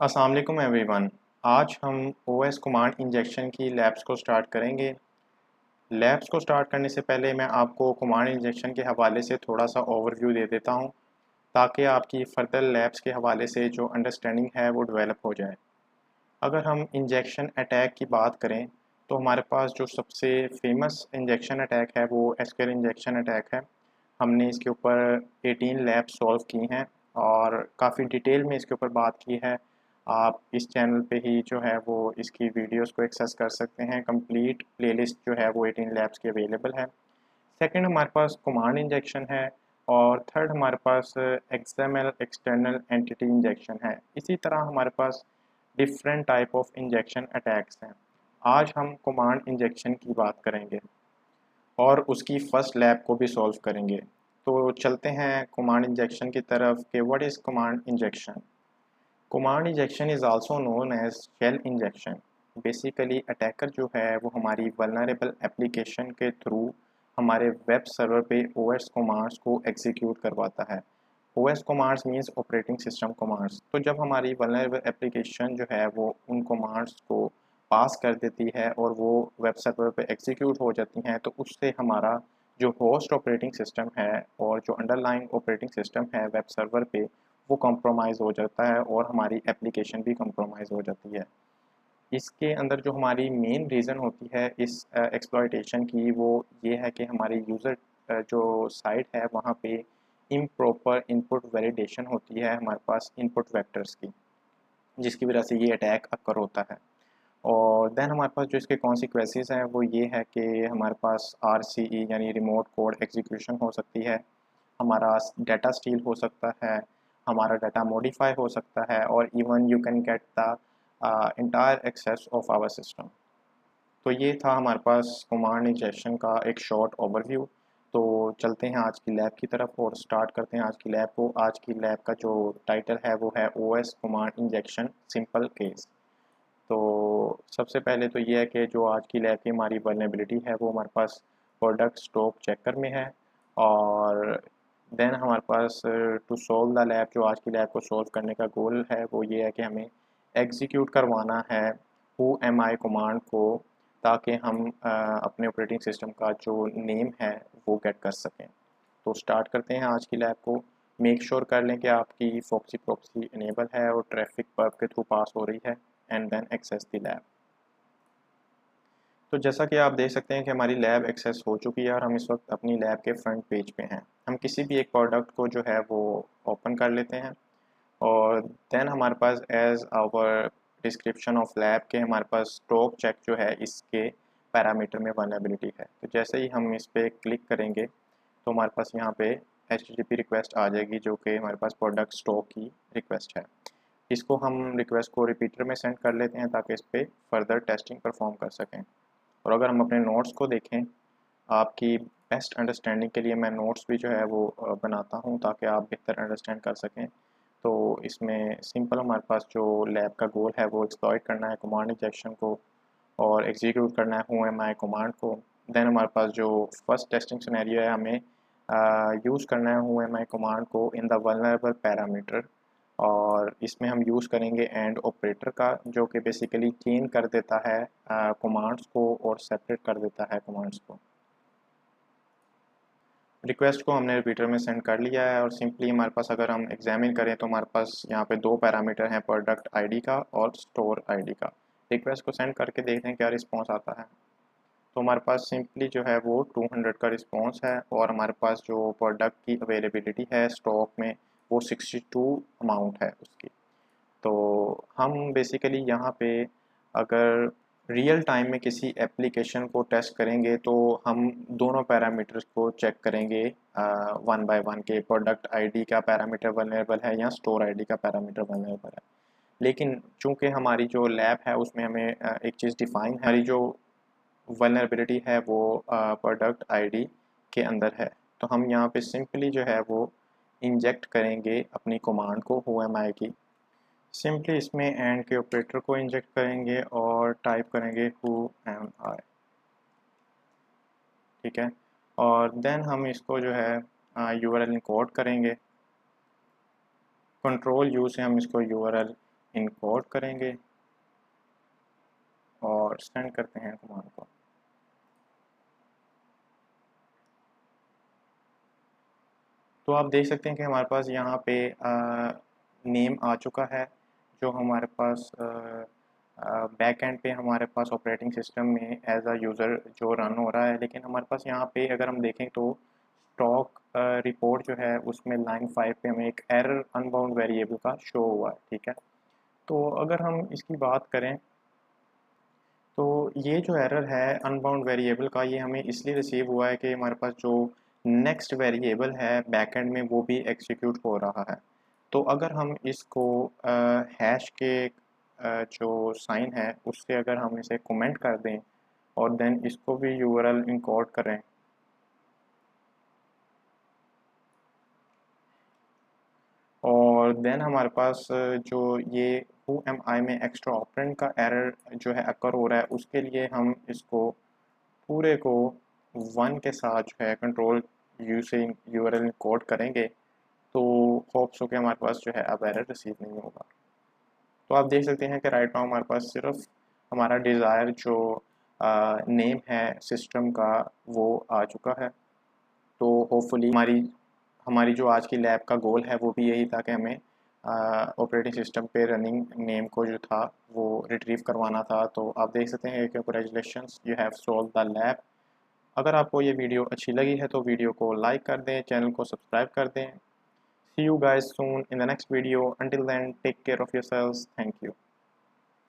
अस्सलाम वालेकुम एवरीवन। आज हम ओएस कमांड इंजेक्शन की लैब्स को स्टार्ट करेंगे। लैब्स को स्टार्ट करने से पहले मैं आपको कमांड इंजेक्शन के हवाले से थोड़ा सा ओवरव्यू दे देता हूं, ताकि आपकी फ़र्दर लैब्स के हवाले से जो अंडरस्टैंडिंग है वो डेवलप हो जाए। अगर हम इंजेक्शन अटैक की बात करें तो हमारे पास जो सबसे फेमस इंजेक्शन अटैक है वो एस्कर इंजेक्शन अटैक है। हमने इसके ऊपर 18 लैब्स सॉल्व की हैं और काफ़ी डिटेल में इसके ऊपर बात की है। आप इस चैनल पे ही जो है वो इसकी वीडियोस को एक्सेस कर सकते हैं। कंप्लीट प्लेलिस्ट जो है वो 18 लैब्स की अवेलेबल है। सेकंड हमारे पास कमांड इंजेक्शन है और थर्ड हमारे पास एक्सएमएल एक्सटर्नल एंटिटी इंजेक्शन है। इसी तरह हमारे पास different type of injection attacks हैं। आज हम कमांड इंजेक्शन की बात करेंगे और उसकी फर्स्ट लैब को भी सॉल्व करेंगे। तो चलते हैं कमांड इंजेक्शन की तरफ कि what is command injection. Command injection is also known as shell injection. Basically attacker जो है वो हमारी वल्नरेबल एप्लीकेशन के थ्रू हमारे वेब सर्वर पे ओएस कमांड्स को एग्जीक्यूट करवाता है। OS commands means operating system commands. तो जब हमारी वल्नरेबल एप्लीकेशन जो है वो उन कमांड्स को पास कर देती है और वो वेब सर्वर पे एग्जीक्यूट हो जाती हैं, तो उससे हमारा जो होस्ट ऑपरेटिंग सिस्टम है और जो अंडरलाइंग ऑपरेटिंग सिस्टम है वेब सर्वर पे, वो कॉम्प्रोमाइज़ हो जाता है और हमारी एप्लीकेशन भी कॉम्प्रोमाइज़ हो जाती है। इसके अंदर जो हमारी मेन रीज़न होती है इस एक्सप्लॉयटेशन की, वो ये है कि हमारी यूज़र जो साइट है वहाँ पे इम्प्रॉपर इनपुट वैलिडेशन होती है हमारे पास इनपुट वेक्टर्स की, जिसकी वजह से ये अटैक अकर होता है। और देन हमारे पास जो इसके कॉन्सिक्वेंसेस हैं वो ये है कि हमारे पास आरसीई यानी रिमोट कोड एग्जीक्यूशन हो सकती है, हमारा डाटा स्टील हो सकता है, हमारा डाटा मॉडिफाई हो सकता है और even you can get the entire access of our system. तो ये था हमारे पास कमांड इंजेक्शन का एक शॉर्ट ओवरव्यू। तो चलते हैं आज की लैब की तरफ और स्टार्ट करते हैं आज की लैब को। आज की लैब का जो टाइटल है वो है OS command injection simple case. तो सबसे पहले तो ये है कि जो आज की लैब की हमारी वल्नरेबिलिटी है वो हमारे पास प्रोडक्ट स्टॉक चेकर में है। और देन हमारे पास टू सॉल्व द लैब, जो आज की लैब को सॉल्व करने का गोल है वो ये है कि हमें एग्जीक्यूट करवाना है हु एम आई कमांड को, ताकि हम अपने ऑपरेटिंग सिस्टम का जो नेम है वो गेट कर सकें। तो स्टार्ट करते हैं आज की लैब को। मेक श्योर कर लें कि आपकी फॉक्सी प्रॉक्सी इनेबल है और ट्रैफिक पर्प के थ्रू पास हो रही है and then access the lab. तो जैसा कि आप देख सकते हैं कि हमारी लैब एक्सेस हो चुकी है और हम इस वक्त अपनी लैब के फ्रंट पेज पे हैं। हम किसी भी एक प्रोडक्ट को जो है वो ओपन कर लेते हैं और देन हमारे पास as our description of lab के हमारे पास स्टॉक चेक जो है इसके पैरामीटर में वल्नरेबिलिटी है। तो जैसे ही हम इस पर क्लिक करेंगे तो हमारे पास यहाँ पे HTTP रिक्वेस्ट आ जाएगी, जो कि हमारे पास प्रोडक्ट स्टॉक की रिक्वेस्ट है। इसको हम रिक्वेस्ट को रिपीटर में सेंड कर लेते हैं ताकि इस पर फर्दर टेस्टिंग परफॉर्म कर सकें। और अगर हम अपने नोट्स को देखें, आपकी बेस्ट अंडरस्टैंडिंग के लिए मैं नोट्स भी जो है वो बनाता हूँ ताकि आप बेहतर अंडरस्टैंड कर सकें। तो इसमें सिंपल हमारे पास जो लैब का गोल है वो एक्सप्लॉइट करना है कमांड इंजेक्शन को और एग्जीक्यूट करना है हु एम आई कमांड को। देन हमारे पास जो फर्स्ट टेस्टिंग सिनेरियो है, हमें यूज़ करना है हु एम आई कमांड को इन द वल्नरेबल पैरामीटर। और इसमें हम यूज़ करेंगे एंड ऑपरेटर का, जो कि बेसिकली चेन कर देता है कमांड्स को और सेपरेट कर देता है कमांड्स को। रिक्वेस्ट को हमने रिपीटर में सेंड कर लिया है और सिंपली हमारे पास अगर हम एग्जामिन करें तो हमारे पास यहाँ पे दो पैरामीटर हैं, प्रोडक्ट आईडी का और स्टोर आईडी का। रिक्वेस्ट को सेंड करके देखते हैं क्या रिस्पॉन्स आता है। तो हमारे पास सिंपली जो है वो 200 का रिस्पॉन्स है और हमारे पास जो प्रोडक्ट की अवेलेबिलिटी है स्टॉक में वो 62 अमाउंट है उसकी। तो हम बेसिकली यहाँ पे अगर रियल टाइम में किसी एप्लीकेशन को टेस्ट करेंगे तो हम दोनों पैरामीटर्स को चेक करेंगे वन बाय वन के प्रोडक्ट आईडी का पैरामीटर वल्नरेबल है या स्टोर आईडी का पैरामीटर वल्नरेबल है। लेकिन चूंकि हमारी जो लैब है उसमें हमें एक चीज़ डिफ़ाइन है, हमारी जो वल्नरेबिलिटी है वो प्रोडक्ट आईडी के अंदर है। तो हम यहाँ पे सिंपली जो है वो इंजेक्ट करेंगे अपनी कमांड को हु एम आई की। सिंपली इसमें एंड के ऑपरेटर को इंजेक्ट करेंगे और टाइप करेंगे हु एम आई। ठीक है, और देन हम इसको जो है यूआरएल इनकोड करेंगे। कंट्रोल यू से हम इसको यूआरएल इनकोड करेंगे और सेंड करते हैं कमांड को। तो आप देख सकते हैं कि हमारे पास यहाँ पे नेम आ चुका है, जो हमारे पास बैक एंड पे हमारे पास ऑपरेटिंग सिस्टम में एज अ यूज़र जो रन हो रहा है। लेकिन हमारे पास यहाँ पे अगर हम देखें तो स्टॉक रिपोर्ट जो है उसमें लाइन 5 पे हमें एक एरर अनबाउंड वेरिएबल का शो हुआ है। ठीक है, तो अगर हम इसकी बात करें तो ये जो एरर है अनबाउंड वेरिएबल का, ये हमें इसलिए रिसीव हुआ है कि हमारे पास जो नेक्स्ट वेरिएबल है बैकएंड में वो भी एग्जीक्यूट हो रहा है। तो अगर हम इसको हैश के जो साइन है उससे अगर हम इसे कमेंट कर दें और देन इसको भी यूआरएल इंकोड करें, और देन हमारे पास जो ये हु एम आई में एक्स्ट्रा ऑपरेंड का एरर जो है अकर हो रहा है, उसके लिए हम इसको पूरे को 1 के साथ जो है कंट्रोल यू से यूआरएल कोड करेंगे, तो होप्स हो कि हमारे पास जो है अब एरर रिसीव नहीं होगा। तो आप देख सकते हैं कि राइट नाउ हमारे पास सिर्फ हमारा डिज़ायर जो नेम है सिस्टम का वो आ चुका है। तो होपफुली हमारी हमारी जो आज की लैब का गोल है वो भी यही था कि हमें ऑपरेटिंग सिस्टम पे रनिंग नेम को जो था वो रिट्रीव करवाना था। तो आप देख सकते हैं कि congratulations, you have solve the lab. अगर आपको ये वीडियो अच्छी लगी है तो वीडियो को लाइक कर दें, चैनल को सब्सक्राइब कर दें। See you guys soon in the next video. Until then take care of yourselves. Thank you.